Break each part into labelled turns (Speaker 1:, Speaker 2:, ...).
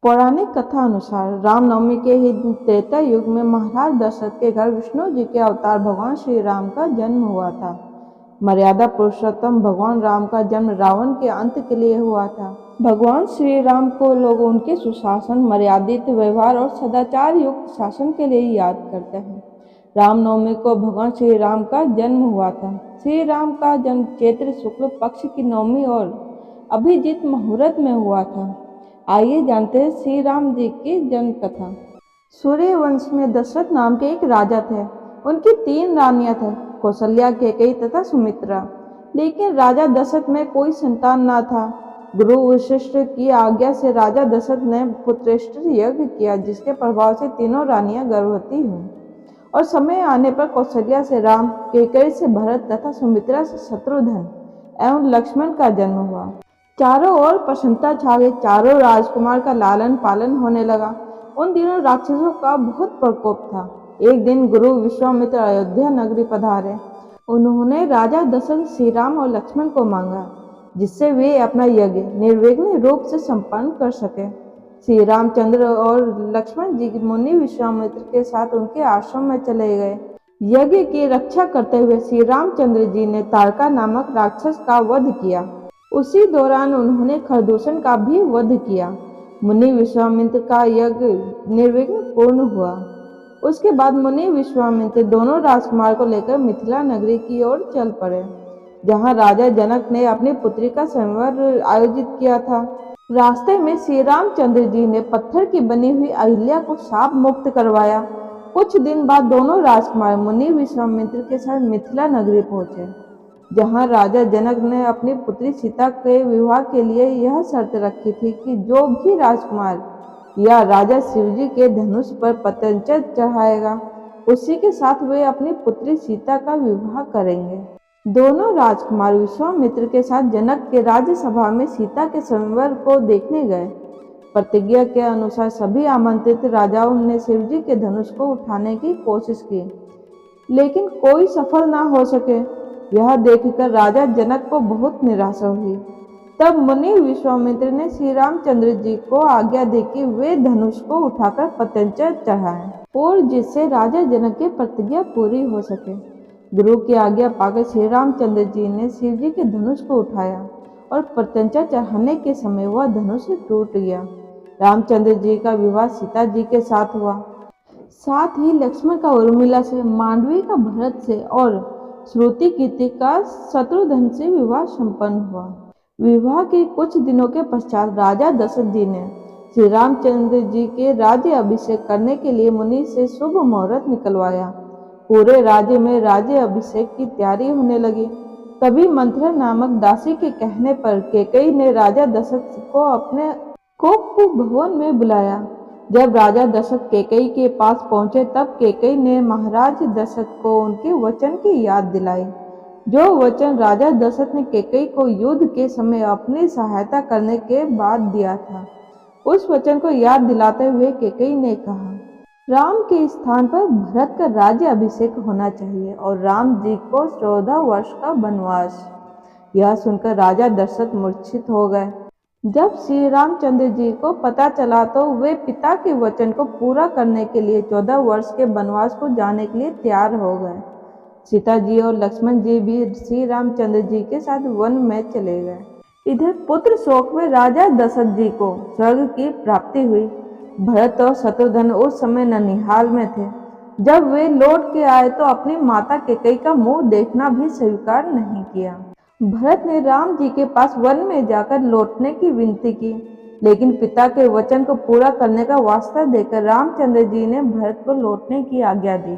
Speaker 1: पौराणिक कथा अनुसार रामनवमी के ही दिन त्रेता युग में महाराज दशरथ के घर विष्णु जी के अवतार भगवान श्री राम का जन्म हुआ था। मर्यादा पुरुषोत्तम भगवान राम का जन्म रावण के अंत के लिए हुआ था। भगवान श्री राम को लोग उनके सुशासन, मर्यादित व्यवहार और सदाचार युक्त शासन के लिए याद करते हैं। रामनवमी को भगवान श्री राम का जन्म हुआ था। श्री राम का जन्म चैत्र शुक्ल पक्ष की नवमी और अभिजीत मुहूर्त में हुआ था। आइए जानते हैं श्री राम जी की जन्म कथा। सूर्य वंश में दशरथ नाम के एक राजा थे। उनकी 3 रानियां थे, कौशल्या, कैकेयी तथा सुमित्रा। लेकिन राजा दशरथ में कोई संतान न था। गुरु वशिष्ठ की आज्ञा से राजा दशरथ ने पुत्रेष्ठ यज्ञ किया, जिसके प्रभाव से तीनों रानियां गर्भवती हुईं और समय आने पर कौशल्या से राम, कैकेयी से भरत तथा सुमित्रा से शत्रुघ्न एवं लक्ष्मण का जन्म हुआ। चारों ओर प्रसन्नता छा गई। चारों राजकुमार का लालन पालन होने लगा। उन दिनों राक्षसों का बहुत प्रकोप था। एक दिन गुरु विश्वामित्र अयोध्या नगरी पधारे। उन्होंने राजा दशरथ श्री राम और लक्ष्मण को मांगा, जिससे वे अपना यज्ञ निर्विघ्न रूप से संपन्न कर सके। श्री रामचंद्र और लक्ष्मण जी मुनि विश्वामित्र के साथ उनके आश्रम में चले गए। यज्ञ की रक्षा करते हुए श्री रामचंद्र जी ने तारका नामक राक्षस का वध किया। उसी दौरान उन्होंने खरदूषण का भी वध किया। मुनि विश्वामित्र का यज्ञ निर्विघ्न पूर्ण हुआ। उसके बाद मुनि विश्वामित्र दोनों राजकुमार को लेकर मिथिला नगरी की ओर चल पड़े, जहां राजा जनक ने अपनी पुत्री का स्वयंवर आयोजित किया था। रास्ते में श्री रामचंद्र जी ने पत्थर की बनी हुई अहिल्या को शाप मुक्त करवाया। कुछ दिन बाद दोनों राजकुमार मुनि विश्वामित्र के साथ मिथिला नगरी पहुंचे, जहां राजा जनक ने अपनी पुत्री सीता के विवाह के लिए यह शर्त रखी थी कि जो भी राजकुमार या राजा शिवजी के धनुष पर पतंजलि चढ़ाएगा, उसी के साथ वे अपनी पुत्री सीता का विवाह करेंगे। दोनों राजकुमार विश्वामित्र के साथ जनक के राज्यसभा में सीता के स्वयंवर को देखने गए। प्रतिज्ञा के अनुसार सभी आमंत्रित राजाओं ने शिवजी के धनुष को उठाने की कोशिश की, लेकिन कोई सफल न हो सके। यह देखकर राजा जनक को बहुत निराशा हुई। तब मुनि विश्वामित्र ने श्री रामचंद्र जी को आज्ञा दी कि वे धनुष को उठाकर पतंजलि चढ़ाएं, और जिससे राजा जनक की प्रतिज्ञा पूरी हो सके। गुरु की आज्ञा पाकर श्री रामचंद्र जी ने शिवजी के धनुष को उठाया और पतंजलि चढ़ाने के समय वह धनुष टूट गया। रामचंद्र जी का विवाह सीता जी के साथ हुआ। साथ ही लक्ष्मण का उर्मिला से, मांडवी का भरत से और श्रुति कीर्ति का शत्रुघ्न से विवाह संपन्न हुआ। विवाह के कुछ दिनों के पश्चात राजा दशरथ जी ने श्री रामचंद्र जी के राज्य अभिषेक करने के लिए मुनि से शुभ मुहूर्त निकलवाया। पूरे राज्य में राज्य अभिषेक की तैयारी होने लगी। तभी मंथरा नामक दासी के कहने पर कैकेयी ने राजा दशरथ को अपने भवन में बुलाया। जब राजा दशरथ कैकेयी के पास पहुंचे, तब कैकेयी ने महाराज दशरथ को उनके वचन की याद दिलाई, जो वचन राजा दशरथ ने कैकेयी को युद्ध के समय अपनी सहायता करने के बाद दिया था। उस वचन को याद दिलाते हुए कैकेयी ने कहा, राम के स्थान पर भरत का राज्य अभिषेक होना चाहिए और राम जी को 14 वर्ष का वनवास। यह सुनकर राजा दशरथ मूर्छित हो गए। जब श्री रामचंद्र जी को पता चला तो वे पिता के वचन को पूरा करने के लिए 14 वर्ष के वनवास को जाने के लिए तैयार हो गए। सीता जी और लक्ष्मण जी भी श्री रामचंद्र जी के साथ वन में चले गए। इधर पुत्र शोक में राजा दशरथ जी को स्वर्ग की प्राप्ति हुई। भरत और शत्रुघ्न उस समय ननिहाल में थे। जब वे लौट के आए तो अपनी माता कैकेयी का मुंह देखना भी स्वीकार नहीं किया। भरत ने राम जी के पास वन में जाकर लौटने की विनती की, लेकिन पिता के वचन को पूरा करने का वास्ता देकर रामचंद्र जी ने भरत को लौटने की आज्ञा दी।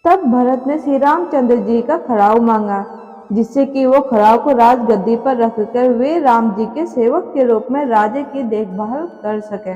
Speaker 1: तब भरत ने श्री रामचंद्र जी का खड़ाऊ मांगा, जिससे कि वो खड़ाऊ को राजगद्दी पर रखकर वे राम जी के सेवक के रूप में राज्य की देखभाल कर सके।